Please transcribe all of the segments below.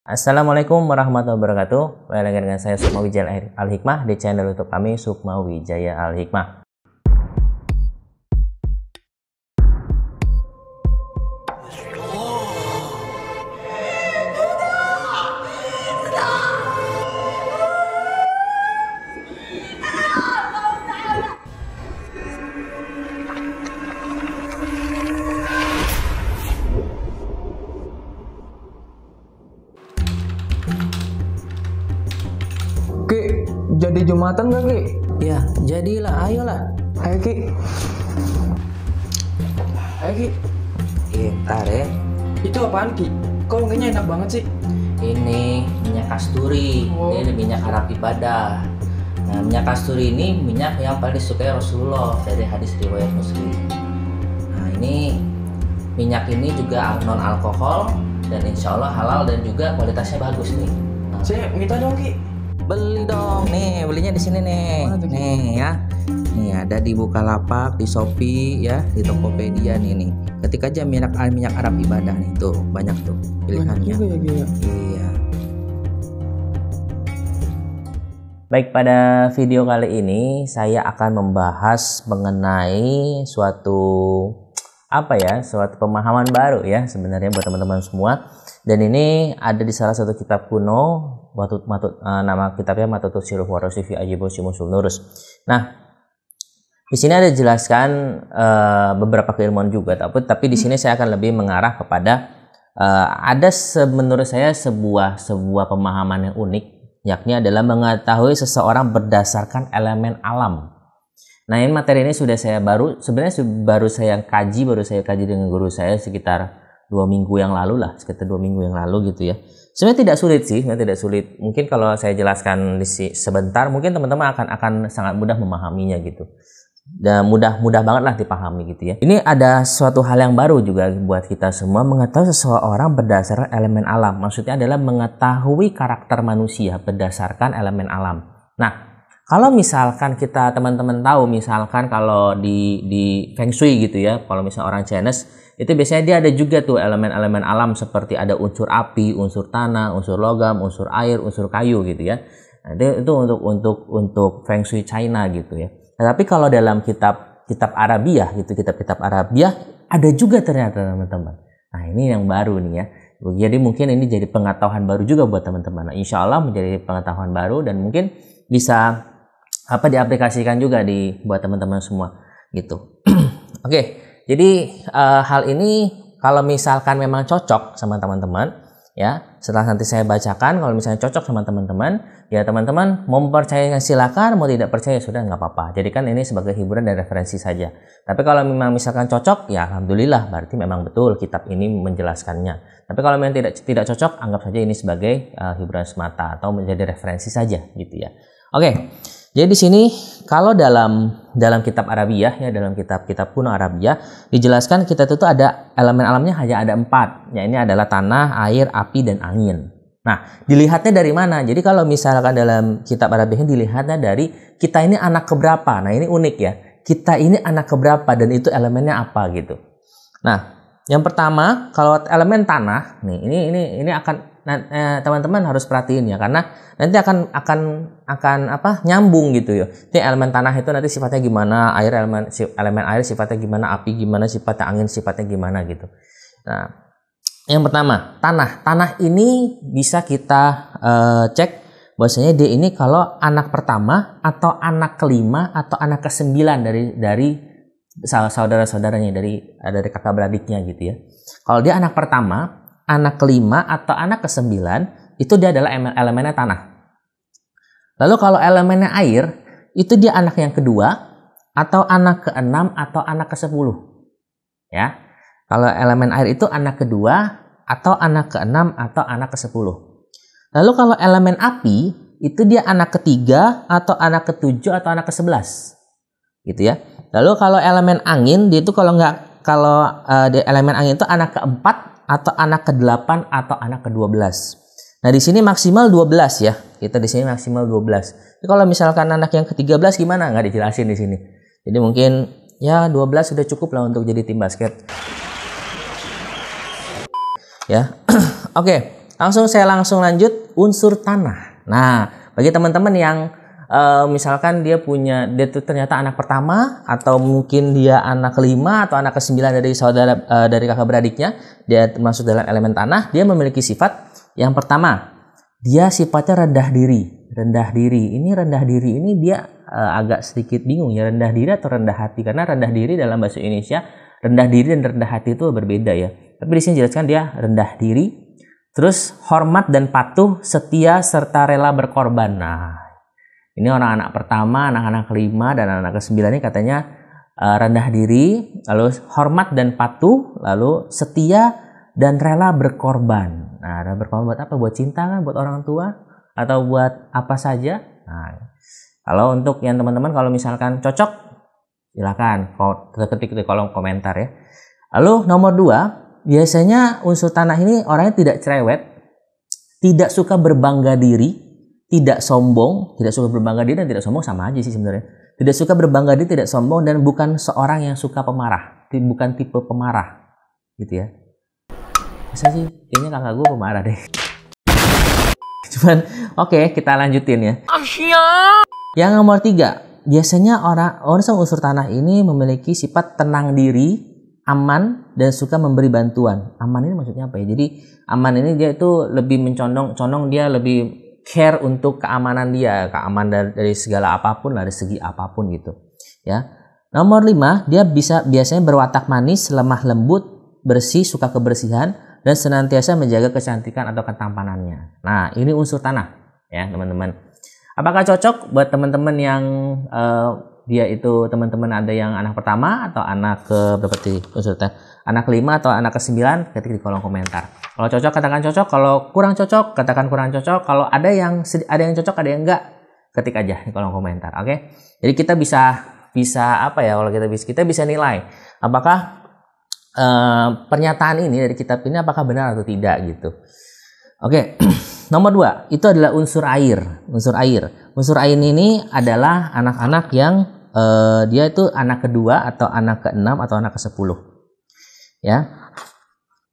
Assalamualaikum warahmatullahi wabarakatuh. Kembali lagi dengan saya Sukma Wijaya Al-Hikmah di channel YouTube kami Sukma Wijaya Al-Hikmah. Ki, jadi Jumatan gak Ki? Ya, jadilah, ayolah. Ayo Ki. Ayo Ki. Ntar ya. Itu apaan Ki? Kok wanginya enak banget sih? Ini minyak kasturi. Oh. Ini minyak Arab ibadah. Nah, minyak kasturi ini minyak yang paling disukai Rasulullah dari hadis riwayat Muslim. Nah, ini minyak ini juga non alkohol dan insya Allah halal dan juga kualitasnya bagus nih. Nah, Saya minta dong Ki. beli dong, nih belinya di sini nih. Mana tuh, Ki? Nih ya. Nih ada di Bukalapak, di Shopee ya, di Tokopedia nih. Ketik aja minyak Arab ibadah nih, tuh banyak tuh Banyak pilihannya. juga ya Ki ya. Iya. Baik, pada video kali ini saya akan membahas mengenai suatu suatu pemahaman baru ya sebenarnya buat teman-teman semua. Dan ini ada di salah satu kitab kuno, nama kitabnya Matutus Syiruf Warasi fi Ajibu Syumusul Nurus. Nah, di sini ada dijelaskan beberapa keilmuan juga, tapi di sini saya akan lebih mengarah kepada menurut saya sebuah pemahaman yang unik, yakni adalah mengetahui seseorang berdasarkan elemen alam. Nah, ini materi ini baru saya kaji dengan guru saya sekitar 2 minggu yang lalu gitu ya. Sebenarnya tidak sulit. Mungkin kalau saya jelaskan sebentar, mungkin teman-teman akan sangat mudah memahaminya gitu. Dan mudah banget lah dipahami gitu ya. Ini ada suatu hal yang baru juga buat kita semua, mengetahui seseorang berdasarkan elemen alam. Maksudnya adalah mengetahui karakter manusia berdasarkan elemen alam. Nah, kalau misalkan kita teman-teman tahu, misalkan kalau di Feng Shui gitu ya, kalau misalnya orang Chinese itu biasanya dia ada juga tuh elemen-elemen alam seperti ada unsur api, unsur tanah, unsur logam, unsur air, unsur kayu gitu ya. Nah, itu untuk Feng Shui China gitu ya. Tapi kalau dalam kitab Arabiah gitu, kitab Arabiah ada juga ternyata teman-teman. Nah, ini yang baru nih ya. Jadi mungkin ini jadi pengetahuan baru juga buat teman-teman. Nah, insya Allah menjadi pengetahuan baru dan mungkin bisa diaplikasikan juga buat teman-teman semua gitu. Oke. Jadi hal ini kalau misalkan memang cocok sama teman-teman ya, setelah nanti saya bacakan, kalau misalnya cocok sama teman-teman, ya teman-teman mau percaya silakan, mau tidak percaya sudah nggak apa-apa. Jadi kan ini sebagai hiburan dan referensi saja. Tapi kalau memang misalkan cocok, ya alhamdulillah berarti memang betul kitab ini menjelaskannya. Tapi kalau memang tidak cocok, anggap saja ini sebagai hiburan semata atau menjadi referensi saja gitu ya. Oke. Jadi di sini kalau dalam kitab Arabiah ya, dalam kitab kuno Arabiah dijelaskan kita itu ada elemen alamnya hanya ada 4. Ya, ini adalah tanah, air, api, dan angin. Nah, dilihatnya dari mana? Jadi kalau misalkan dalam kitab Arabiah dilihatnya dari kita ini anak keberapa. Nah, ini unik ya. Kita ini anak keberapa dan itu elemennya apa gitu. Nah, yang pertama kalau elemen tanah nih, ini akan teman-teman harus perhatiin ya, karena nanti akan nyambung gitu ya. Ini elemen tanah itu nanti sifatnya gimana, elemen air sifatnya gimana, api gimana, sifatnya angin sifatnya gimana gitu. Nah, yang pertama tanah ini bisa kita cek bahwasanya dia ini kalau anak pertama atau anak kelima atau anak ke-9 dari saudara-saudaranya, dari kakak beradiknya gitu ya. Kalau dia anak pertama, anak kelima atau anak ke-9 itu dia adalah elemennya tanah. Lalu kalau elemennya air itu dia anak yang kedua atau anak ke-6 atau anak ke-10. Ya. Kalau elemen air itu anak kedua atau anak ke-6 atau anak ke-10. Lalu kalau elemen api itu dia anak ketiga atau anak ke-7 atau anak ke-11. Gitu ya. Lalu kalau elemen angin dia itu elemen angin itu anak ke-4 atau anak ke-8 atau anak ke-12. Nah, di sini maksimal 12 ya. Kita di sini maksimal 12. Jadi kalau misalkan anak yang ke-13 gimana? Nggak dijelasin di sini. Jadi mungkin ya 12 sudah cukup lah untuk jadi tim basket. Ya. Oke. Langsung lanjut unsur tanah. Nah, bagi teman-teman yang misalkan dia tuh ternyata anak pertama, atau mungkin dia anak kelima atau anak kesembilan dari saudara dari kakak beradiknya, dia masuk dalam elemen tanah. Dia memiliki sifat yang pertama, dia sifatnya rendah diri. Ini rendah diri ini dia agak sedikit bingung ya, rendah diri atau rendah hati, karena rendah diri dalam bahasa Indonesia, rendah diri dan rendah hati itu berbeda ya. Tapi di sini jelaskan dia rendah diri, terus hormat dan patuh, setia serta rela berkorban. Nah, ini orang anak pertama, anak-anak kelima, dan anak kesembilan ini katanya rendah diri, lalu hormat dan patuh, lalu setia dan rela berkorban. Nah, rela berkorban buat apa? Buat cinta kan? Buat orang tua? Atau buat apa saja? Nah, kalau untuk yang teman-teman kalau misalkan cocok, silakan ketik di kolom komentar ya. Lalu nomor 2, biasanya unsur tanah ini orangnya tidak cerewet, tidak suka berbangga diri, tidak sombong. Tidak suka berbangga diri dan tidak sombong sama aja sih sebenarnya. Tidak suka berbangga diri, tidak sombong, dan bukan seorang yang suka pemarah. Bukan tipe pemarah gitu ya. Masa sih? Kayaknya kakak gue pemarah deh. Cuman oke, kita lanjutin ya. Yang nomor 3, biasanya orang unsur tanah ini memiliki sifat tenang diri, aman, dan suka memberi bantuan. Aman ini maksudnya apa ya? Jadi aman ini dia itu lebih condong dia lebih care untuk keamanan dia, keamanan dari segala apapun lah, dari segi apapun gitu ya. Nomor 5, dia biasanya berwatak manis, lemah lembut, bersih, suka kebersihan, dan senantiasa menjaga kecantikan atau ketampanannya. Nah, ini unsur tanah ya teman-teman. Apakah cocok buat teman-teman yang dia itu teman-teman ada yang anak pertama atau anak ke berapa sih unsur tanah? Anak kelima atau anak ke-9? Ketik di kolom komentar. Kalau cocok katakan cocok, kalau kurang cocok katakan kurang cocok. Kalau ada yang cocok, ada yang enggak, ketik aja di kolom komentar. Oke? Jadi kita bisa apa ya, kalau kita bisa nilai apakah pernyataan ini dari kitab ini apakah benar atau tidak gitu. Oke. Nomor 2, itu adalah unsur air. Unsur air ini adalah anak-anak yang dia itu anak kedua atau anak ke-6 atau anak ke-10. Ya.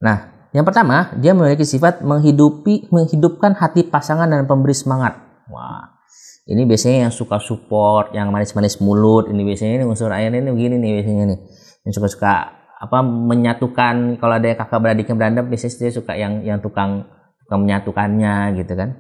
Nah, yang pertama, dia memiliki sifat menghidupkan hati pasangan dan pemberi semangat. Wah. Ini biasanya yang suka support, yang manis-manis mulut. Ini biasanya unsur air ini begini nih biasanya nih. Yang suka menyatukan, kalau ada kakak beradiknya berantem, biasanya dia suka yang tukang menyatukannya gitu kan.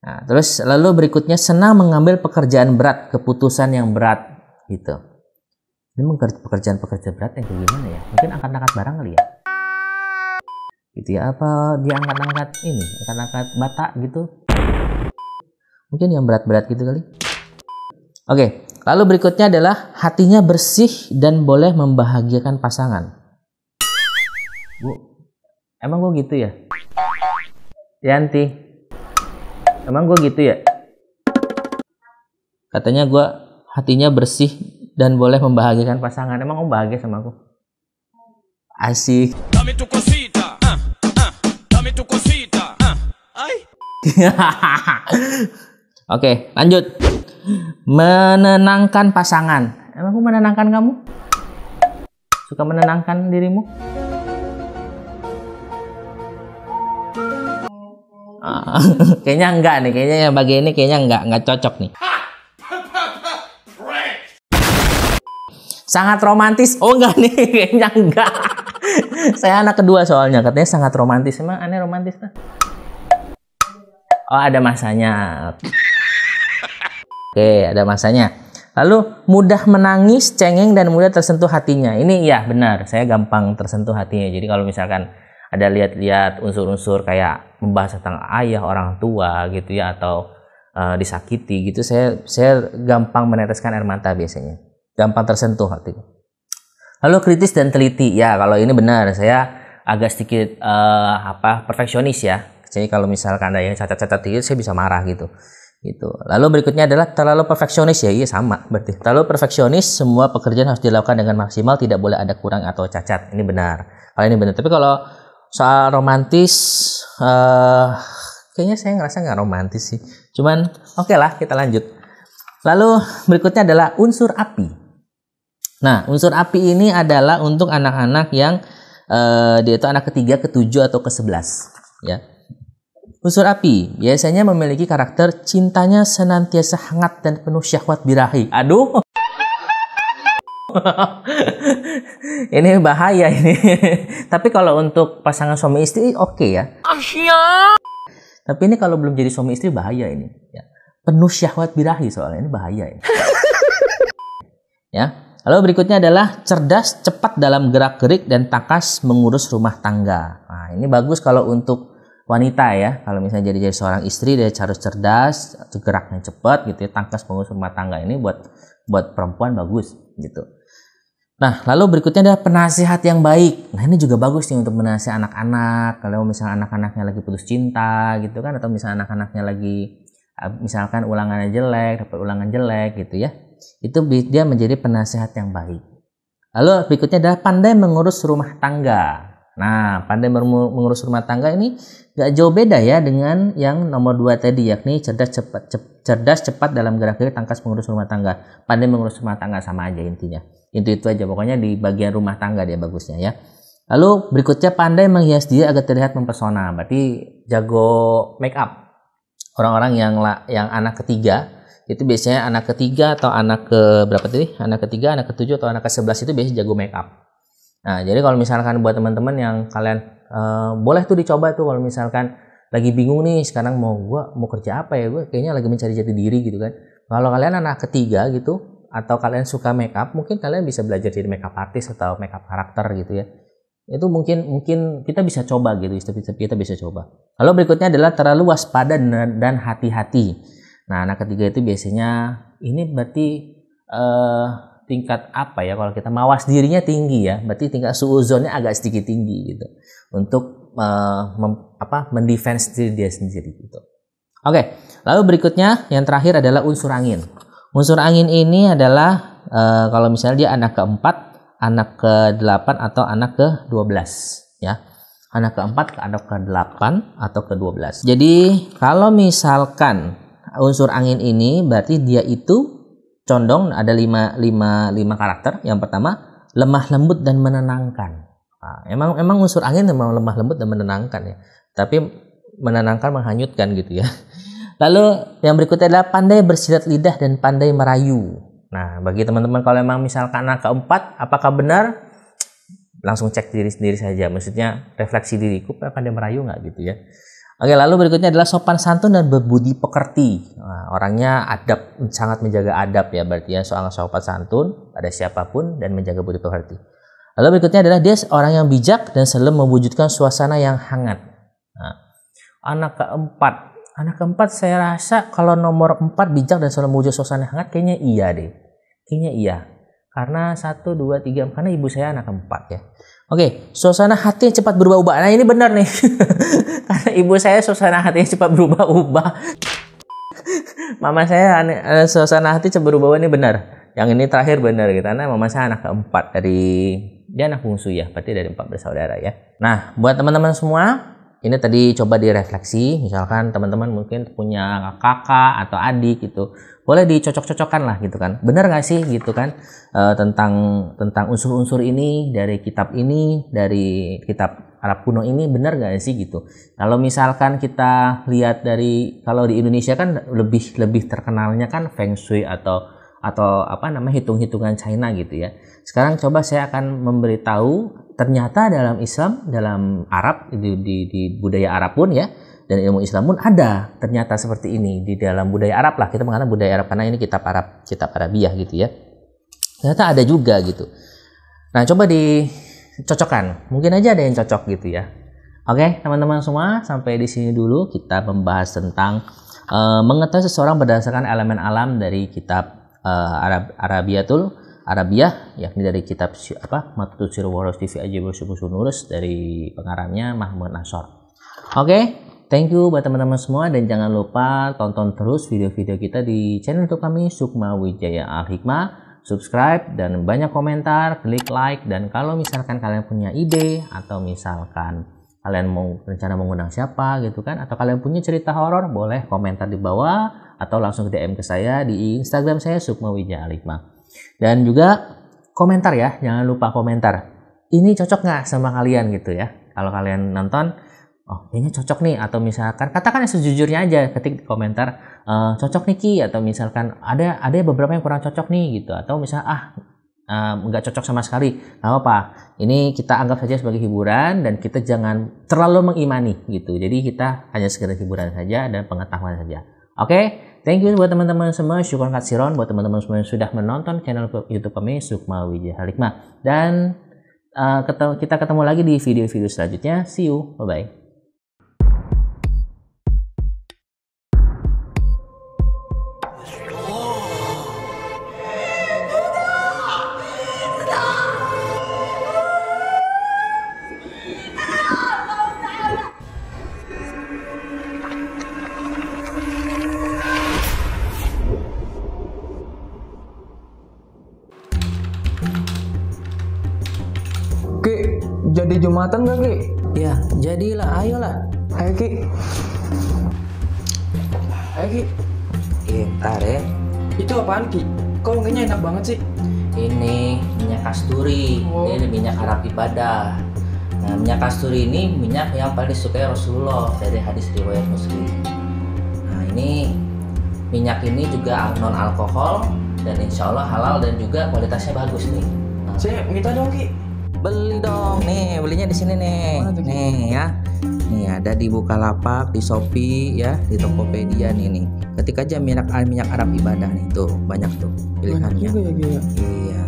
Nah, terus lalu berikutnya senang mengambil pekerjaan berat, keputusan yang berat gitu. Ini pekerjaan berat yang kayak gimana ya? Mungkin angkat-angkat barang kali ya? Gitu ya, apa dia angkat-angkat bata gitu? Mungkin yang berat-berat gitu kali. Oke, lalu berikutnya adalah hatinya bersih dan boleh membahagiakan pasangan. Emang gue gitu ya? Yanti, emang gue gitu ya? Katanya gue hatinya bersih dan boleh membahagiakan pasangan. Emang kamu bahagia sama aku? Asik. Oke, lanjut. Menenangkan pasangan. Emang aku menenangkan kamu? Suka menenangkan dirimu? Kayaknya enggak nih, kayaknya yang bagian ini kayaknya enggak cocok nih. Sangat romantis. Oh enggak nih, kayaknya enggak. Saya anak kedua soalnya, katanya sangat romantis. Emang aneh romantis lah. Oh, ada masanya. Oke, ada masanya. Lalu mudah menangis, cengeng, dan mudah tersentuh hatinya. Ini ya benar, saya gampang tersentuh hatinya. Jadi kalau misalkan ada lihat unsur-unsur kayak membahas tentang ayah, orang tua gitu ya, atau disakiti gitu, saya gampang meneteskan air mata biasanya. Gampang tersentuh hatinya. Lalu kritis dan teliti. Ya, kalau ini benar, saya agak sedikit perfeksionis ya. Jadi kalau misalkan ada yang cacat-cacat dikit, saya bisa marah gitu. Lalu berikutnya adalah terlalu perfeksionis ya. Iya sama berarti. Terlalu perfeksionis, semua pekerjaan harus dilakukan dengan maksimal, tidak boleh ada kurang atau cacat. Ini benar. Kalau ini benar. Tapi kalau soal romantis, kayaknya saya ngerasa nggak romantis sih. Cuman oke lah, kita lanjut. Lalu berikutnya adalah unsur api. Nah, unsur api ini adalah untuk anak-anak yang dia itu anak ketiga, ketujuh, atau ke-11 ya. Unsur api biasanya memiliki karakter cintanya senantiasa hangat dan penuh syahwat birahi. Aduh. Ini bahaya ini. Tapi kalau untuk pasangan suami istri oke ya. Tapi ini kalau belum jadi suami istri bahaya ini. Ya. Penuh syahwat birahi soalnya ini bahaya ini. Ya. Lalu berikutnya adalah cerdas, cepat dalam gerak-gerik dan takas mengurus rumah tangga. Nah, ini bagus kalau untuk wanita ya. Kalau misalnya jadi seorang istri dia harus cerdas, geraknya cepat gitu ya, takas mengurus rumah tangga. Ini buat perempuan bagus gitu. Nah, lalu berikutnya adalah penasihat yang baik. Nah, ini juga bagus nih untuk menasihati anak-anak. Kalau misalnya anak-anaknya lagi putus cinta gitu kan, atau misalnya anak-anaknya lagi misalkan ulangannya jelek, dapat ulangan jelek gitu ya. Itu dia menjadi penasihat yang baik. Lalu berikutnya adalah pandai mengurus rumah tangga. Nah, pandai mengurus rumah tangga ini gak jauh beda ya dengan yang nomor 2 tadi, yakni cerdas cepat dalam gerak-gerik, tangkas mengurus rumah tangga. Pandai mengurus rumah tangga sama aja intinya. Itu aja pokoknya di bagian rumah tangga dia bagusnya ya. Lalu berikutnya pandai menghias diri agar terlihat mempesona. Berarti jago make up. Orang-orang yang anak ketiga itu biasanya anak ketiga atau anak ke berapa tadi? Anak ketiga, anak ketujuh atau anak ke-11 itu biasanya jago make up. Nah, jadi kalau misalkan buat teman-teman yang kalian boleh tuh dicoba tuh kalau misalkan lagi bingung nih sekarang mau kerja apa ya, gue kayaknya lagi mencari jati diri gitu kan. Kalau kalian anak ketiga gitu atau kalian suka make up, mungkin kalian bisa belajar jadi make up artist atau make up karakter gitu ya. Itu mungkin kita bisa coba gitu, kita bisa coba. Lalu berikutnya adalah terlalu waspada dan hati-hati. Nah, anak ketiga itu biasanya ini berarti tingkat apa ya, kalau kita mawas dirinya tinggi ya, berarti tingkat suuzonnya agak sedikit tinggi gitu untuk mendefense diri dia sendiri gitu. Oke, lalu berikutnya yang terakhir adalah unsur angin. Unsur angin ini adalah kalau misalnya dia anak keempat, anak ke-8 atau anak ke-12 ya. Anak ke-4, anak ke-8 atau ke-12. Jadi kalau misalkan unsur angin ini berarti dia itu condong ada 5 karakter. Yang pertama, lemah lembut dan menenangkan. Nah, emang unsur angin memang lemah lembut dan menenangkan ya. Tapi menenangkan menghanyutkan gitu ya. Lalu yang berikutnya adalah pandai bersilat lidah dan pandai merayu. Nah, bagi teman-teman kalau memang misalkan anak keempat, apakah benar? Langsung cek diri sendiri saja. Maksudnya refleksi diriku, pandai merayu nggak gitu ya. Oke, lalu berikutnya adalah sopan santun dan berbudi pekerti. Nah, orangnya adab, sangat menjaga adab ya, berarti ya soal sopan santun pada siapapun dan menjaga budi pekerti. Lalu berikutnya adalah dia orang yang bijak dan selalu mewujudkan suasana yang hangat. Nah, anak keempat saya rasa kalau nomor 4 bijak dan selalu mewujudkan suasana yang hangat kayaknya iya deh. Kayaknya iya. Karena 1, 2, 3, karena ibu saya anak keempat ya. Oke, suasana hati yang cepat berubah-ubah. Nah, ini benar nih. Karena ibu saya suasana hati yang cepat berubah-ubah. Mama saya suasana hati cepat berubah-ubah, ini benar. Yang ini terakhir benar gitu. Karena mama saya anak keempat dia anak bungsu ya, berarti dari 4 bersaudara ya. Nah, buat teman-teman semua, ini tadi coba direfleksi. Misalkan teman-teman mungkin punya kakak atau adik gitu. Boleh dicocok-cocokkan lah gitu kan. Benar nggak sih gitu kan tentang unsur-unsur ini dari kitab ini, dari kitab Arab kuno ini, benar nggak sih gitu. Kalau misalkan kita lihat dari, kalau di Indonesia kan lebih terkenalnya kan Feng Shui atau hitung-hitungan China gitu ya. Sekarang coba saya akan memberitahu ternyata dalam Islam, dalam Arab di budaya Arab pun ya, dan ilmu Islam pun ada ternyata seperti ini di dalam budaya Arab lah, kita mengatakan budaya Arab karena ini kitab Arabiah gitu ya. Ternyata ada juga gitu. Nah, coba dicocokkan. Mungkin aja ada yang cocok gitu ya. Oke, teman-teman semua, sampai di sini dulu kita membahas tentang mengetahui seseorang berdasarkan elemen alam dari kitab Arabiah, yakni dari kitab Matut Sirul Warosti fi Ajibul Syukusun Nurus dari pengarangnya Mahmud Nasor. Oke. Thank you buat teman-teman semua, dan jangan lupa tonton terus video-video kita di channel YouTube kami Sukma Wijaya Al Hikmah. Subscribe dan banyak komentar, klik like, dan kalau misalkan kalian punya ide atau misalkan kalian mau rencana mengundang siapa gitu kan, atau kalian punya cerita horor, boleh komentar di bawah atau langsung DM ke saya di Instagram saya Sukma Wijaya Al Hikmah. Dan juga komentar ya, jangan lupa komentar. Ini cocok nggak sama kalian gitu ya? Kalau kalian nonton, oh kayaknya cocok nih, atau misalkan katakan sejujurnya aja, ketik di komentar cocok nih Ki, atau misalkan ada beberapa yang kurang cocok nih gitu, atau misalnya nggak cocok sama sekali, nggak apa-apa. Ini kita anggap saja sebagai hiburan dan kita jangan terlalu mengimani gitu. Jadi kita hanya sekedar hiburan saja dan pengetahuan saja. Oke, thank you buat teman-teman semua. Syukur katsiron buat teman-teman semua yang sudah menonton channel YouTube kami Sukma Wijaya Hikmah. Dan kita ketemu lagi di video-video selanjutnya. See you, bye-bye. Ki, jadi Jumatan gak Ki? Ya, jadilah, ayolah. Ayo Ki. Ayo Ki. Ntar ya. Itu apaan Ki? Kok wanginya enak banget sih? Ini minyak kasturi. Oh. Ini minyak Arab ibadah. Nah, minyak kasturi ini minyak yang paling disukai Rasulullah dari hadis riwayat Muslim. Nah, ini minyak ini juga non alkohol dan insya Allah halal dan juga kualitasnya bagus nih. Nah, Saya minta dong Ki. beli dong, nih belinya di sini nih. Mana tuh, Ki? Nih ya. Nih ada di Bukalapak, di Shopee ya, di Tokopedia nih. Ketik aja minyak Arab ibadah nih tuh, banyak tuh Banyak pilihannya. juga ya Ki ya. Iya.